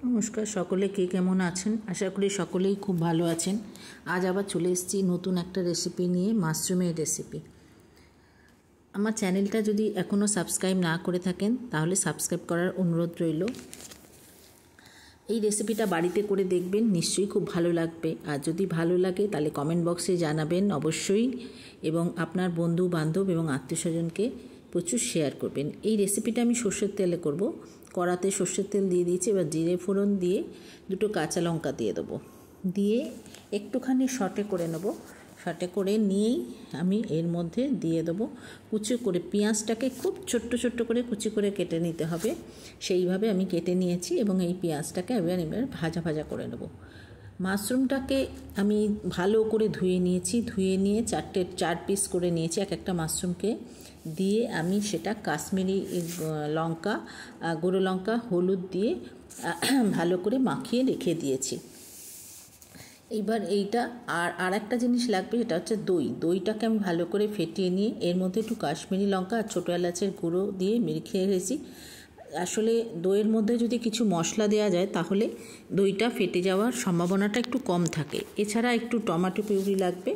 নমস্কার সকলে, কে কেমন আছেন? আশা করি সকলেই খুব ভালো আছেন। আজ আবার চলে এসেছি নতুন একটা রেসিপি নিয়ে, মাশরুমের রেসিপি। আমার চ্যানেলটা যদি এখনও সাবস্ক্রাইব না করে থাকেন তাহলে সাবস্ক্রাইব করার অনুরোধ রইল। এই রেসিপিটা বাড়িতে করে দেখবেন, নিশ্চয়ই খুব ভালো লাগবে। আর যদি ভালো লাগে তাহলে কমেন্ট বক্সে জানাবেন অবশ্যই, এবং আপনার বন্ধু বান্ধব এবং আত্মীয়স্বজনকে প্রচুর শেয়ার করবেন। এই রেসিপিটা আমি সর্ষের তেলে করব। কড়াতে সর্ষের তেল দিয়ে দিয়েছি। এবার জিরে ফোড়ন দিয়ে দুটো কাঁচা লঙ্কা দিয়ে দেবো, দিয়ে একটুখানি সটে করে নেব। সটে করে নিয়েই আমি এর মধ্যে দিয়ে দেবো কুচি করে পেঁয়াজটাকে খুব ছোট্ট ছোট্ট করে কুচি করে কেটে নিতে হবে। সেইভাবে আমি কেটে নিয়েছি এবং এই পেঁয়াজটাকে এবার ভাজা ভাজা করে নেব। মাশরুমটাকে আমি ভালো করে ধুয়ে নিয়েছি। ধুয়ে নিয়ে চার পিস করে নিয়েছি এক একটা মাশরুমকে। দিয়ে আমি সেটা কাশ্মীরি লঙ্কা, গুঁড়ো লঙ্কা, হলুদ দিয়ে ভালো করে মাখিয়ে রেখে দিয়েছি। এইবার এইটা আর একটা জিনিস লাগবে, সেটা হচ্ছে দইটাকে আমি ভালো করে ফেটিয়ে নিয়ে এর মধ্যে একটু কাশ্মীরি লঙ্কা আর ছোটো এলাচের গুঁড়ো দিয়ে মেখে রেখেছি। আসলে দইয়ের মধ্যে যদি কিছু মশলা দেওয়া যায় তাহলে দইটা ফেটে যাওয়ার সম্ভাবনাটা একটু কম থাকে। এছাড়া একটু টমেটো পিউরি লাগবে।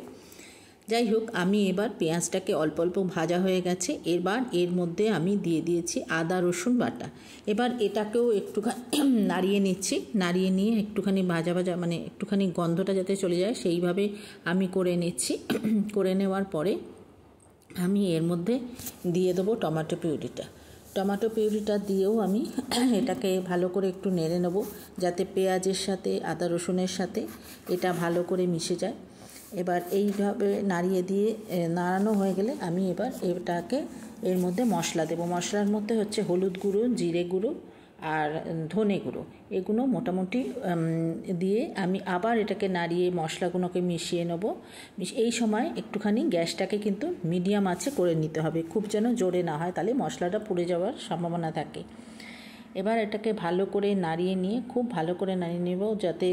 যাই হোক, আমি এবার পেঁয়াজটাকে অল্প অল্প ভাজা হয়ে গেছে। এবার এর মধ্যে আমি দিয়ে দিয়েছি আদা রসুন বাটা। এবার এটাকেও একটুখানি নাড়িয়ে নিচ্ছি। নাড়িয়ে নিয়ে একটুখানি ভাজা মানে একটুখানি গন্ধটা যাতে চলে যায় সেইভাবে আমি করে নিচ্ছি। করে নেওয়ার পরে আমি এর মধ্যে দিয়ে দেবো টমেটো পিউরিটা। টমেটো পিউরিটা দিয়েও আমি এটাকে ভালো করে একটু নেড়ে নেব, যাতে পেঁয়াজের সাথে আদা রসুনের সাথে এটা ভালো করে মিশে যায়। এবার এইভাবে নাড়ানো হয়ে গেলে আমি এবার এটাকে এর মধ্যে মশলা দেব। মশলার মধ্যে হচ্ছে হলুদ গুঁড়ো, জিরে গুঁড়ো আর ধনে গুঁড়ো। এগুলো মোটামুটি দিয়ে আমি আবার এটাকে নাড়িয়ে মশলাগুলোকে মিশিয়ে নেব। এই সময় একটুখানি গ্যাসটাকে কিন্তু মিডিয়াম আঁচে করে নিতে হবে, খুব যেন জোরে না হয়, তাহলে মশলাটা পুড়ে যাওয়ার সম্ভাবনা থাকে। এবার এটাকে ভালো করে নাড়িয়ে নিয়ে খুব ভালো করে নাড়িয়ে নেব, যাতে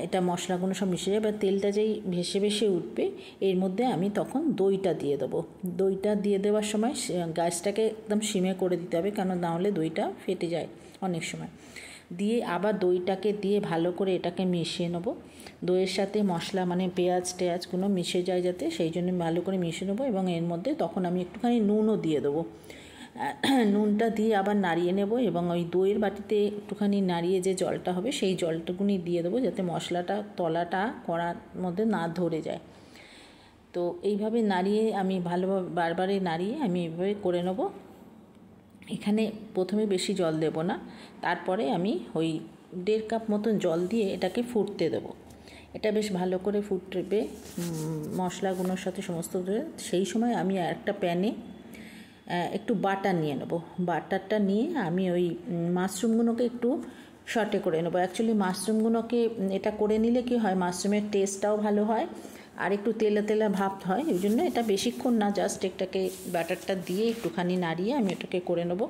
এটা মশলাগুলো সব মিশে যায়। এবার তেলটা যেই ভেসে ভেসে উঠবে এর মধ্যে আমি তখন দইটা দিয়ে দেবো। দইটা দিয়ে দেওয়ার সময় গ্যাসটাকে একদম সিমে করে দিতে হবে, কারণ না হলে দইটা ফেটে যায় অনেক সময়। দিয়ে আবার দইটাকে দিয়ে ভালো করে এটাকে মিশিয়ে নেবো। দইয়ের সাথে মশলা মানে পেঁয়াজগুলো মিশে যায় যাতে, সেই জন্য ভালো করে মিশিয়ে নেবো। এবং এর মধ্যে তখন আমি একটুখানি নুনও দিয়ে দেবো। নুনটা দিয়ে আবার নাড়িয়ে নেব এবং ওই দইয়ের বাটিতে একটুখানি নাড়িয়ে যে জলটা হবে সেই জলটুকুনি দিয়ে দেবো, যাতে মশলাটা তলাটা কড়ার মধ্যে না ধরে যায়। তো এইভাবে নাড়িয়ে আমি ভালোভাবে বারবারে নাড়িয়ে আমি এইভাবে করে নেব। এখানে প্রথমে বেশি জল দেব না, তারপরে আমি ওই 1.5 কাপ মতন জল দিয়ে এটাকে ফুটতে দেবো। এটা বেশ ভালো করে ফুটবে মশলাগুলোর সাথে সমস্ত। সেই সময় আমি একটা প্যানে একটু বাটার নিয়ে নেব। বাটারটা নিয়ে আমি ওই মাশরুমগুলোকে একটু সটে করে নেব। অ্যাকচুয়ালি মাশরুমগুলোকে এটা করে নিলে কি হয়, মাশরুমের টেস্টটাও ভালো হয় আর একটু তেলা তেলা ভাব হয়। ওই জন্য এটা বেশিক্ষণ না, জাস্ট এটাকে বাটারটা দিয়ে একটুখানি নাড়িয়ে আমি এটাকে করে নেব।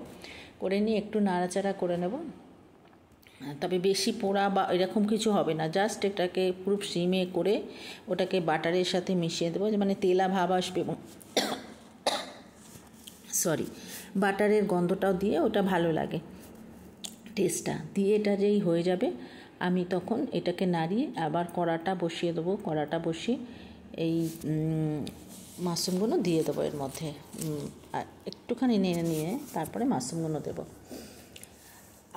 করে নিয়ে একটু নাড়াচাড়া করে নেব। তবে বেশি পোড়া বা এরকম কিছু হবে না, জাস্ট এটাকে পুরো সিমে করে ওটাকে বাটারের সাথে মিশিয়ে দেবো, মানে তেলা ভাব আসবে এবং বাটারের গন্ধটাও দিয়ে ওটা ভালো লাগে টেস্টটা দিয়ে। এটা যেই হয়ে যাবে আমি তখন এটাকে নাড়িয়ে আবার কড়াটা বসিয়ে দেবো। কড়াটা বসিয়ে এই মাশরুমগুলো দিয়ে দেবো এর মধ্যে, আর একটুখানি নেড়ে নিয়ে তারপরে মাশরুমগুলো দেবো।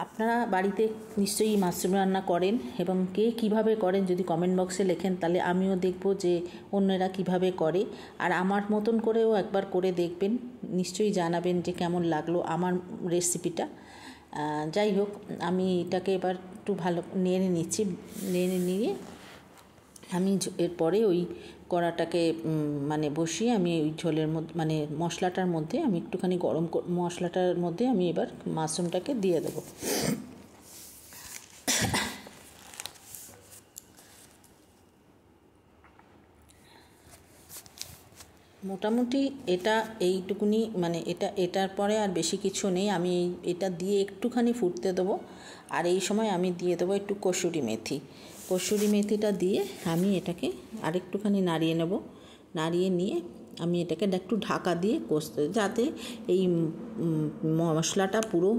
আপনারা বাড়িতে নিশ্চয়ই মাশরুম রান্না করেন, এবং কে কীভাবে করেন যদি কমেন্ট বক্সে লেখেন তাহলে আমিও দেখব যে অন্যরা কিভাবে করে। আর আমার মতন করেও একবার করে দেখবেন, নিশ্চয়ই জানাবেন যে কেমন লাগলো আমার রেসিপিটা। যাই হোক, আমি এটাকে এবার একটু ভালো নেড়ে নিচ্ছি। নেড়ে নিয়ে আমি এরপরে ওই কড়াটাকে মানে বসিয়ে আমি ওই ঝোলের মধ্যে মানে মশলাটার মধ্যে আমি একটুখানি মশলাটার মধ্যে আমি এবার মাশরুমটাকে দিয়ে দেবো। মোটামুটি এটা এইটুকুনি, মানে এটার পরে আর বেশি কিছু নেই। আমি এটা দিয়ে একটুখানি ফুটতে দেবো। আর এই সময় আমি দিয়ে দেবো একটু কসুরি মেথিটা দিয়ে আমি এটাকে আরেকটুখানি নাড়িয়ে নেব। নাড়িয়ে নিয়ে আমি এটাকে একটু ঢাকা দিয়ে কষতে, যাতে এই মশলাটা পুরো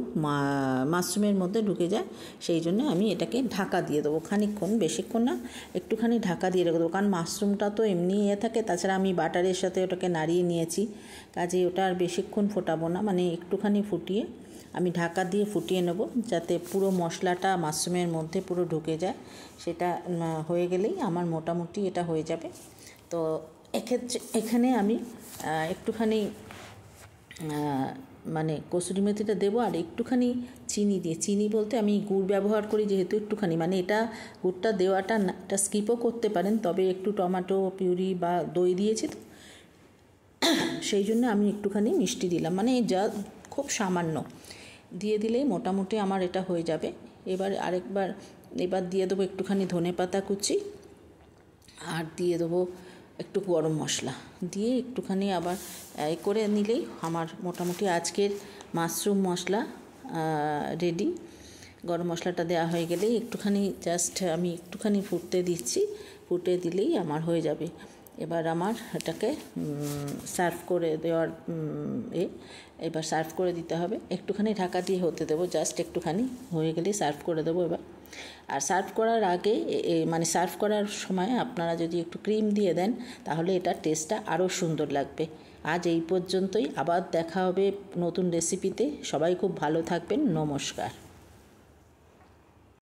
মাশরুমের মধ্যে ঢুকে যায়, সেই জন্য আমি এটাকে ঢাকা দিয়ে দেবো খানিকক্ষণ, বেশিক্ষণ না, একটুখানি ঢাকা দিয়ে রেখে দেবো। কারণ মাশরুমটা তো এমনি থাকে, তাছাড়া আমি বাটারের সাথে ওটাকে নাড়িয়ে নিয়েছি, কাজে ওটা আর বেশিক্ষণ ফোটাবো না, মানে একটুখানি ফুটিয়ে আমি ঢাকা দিয়ে ফুটিয়ে নেব, যাতে পুরো মশলাটা মাশরুমের মধ্যে পুরো ঢুকে যায়। সেটা হয়ে গেলেই আমার মোটামুটি এটা হয়ে যাবে। তো এখানে আমি একটুখানি মানে কসুরি মেথিটা দেবো, আর একটুখানি চিনি দিয়ে, চিনি বলতে আমি গুড় ব্যবহার করি যেহেতু, একটুখানি, মানে এটা গুড়টা দেওয়াটা না, এটা স্কিপও করতে পারেন, তবে একটু টমেটো পিউরি বা দই দিয়েছি তো সেই জন্য আমি একটুখানি মিষ্টি দিলাম, মানে যা খুব সামান্য দিয়ে দিলেই মোটামুটি আমার এটা হয়ে যাবে। এবার দিয়ে দেবো একটুখানি ধনেপাতা কুচি, আর দিয়ে দেবো একটু গরম মশলা, দিয়ে একটুখানি আবার করে নিলেই আমার মোটামুটি আজকের মাশরুম মশলা রেডি। গরম মশলাটা দেওয়া হয়ে গেলেই একটুখানি জাস্ট আমি একটুখানি ফুটতে দিচ্ছি, ফুটে দিলেই আমার হয়ে যাবে। এবার আমার এটাকে সার্ভ করে দেওয়ার এবার সার্ভ করে দিতে হবে, একটুখানি ঢাকা দিয়ে হতে দেবো, জাস্ট একটুখানি হয়ে গেলেই সার্ভ করে দেবো এবার। আর সার্ভ করার আগে, মানে সার্ভ করার সময় আপনারা যদি একটু ক্রিম দিয়ে দেন, তাহলে এটার টেস্টটা আরও সুন্দর লাগবে। আজ এই পর্যন্তই, আবার দেখা হবে নতুন রেসিপিতে। সবাই খুব ভালো থাকবেন, নমস্কার।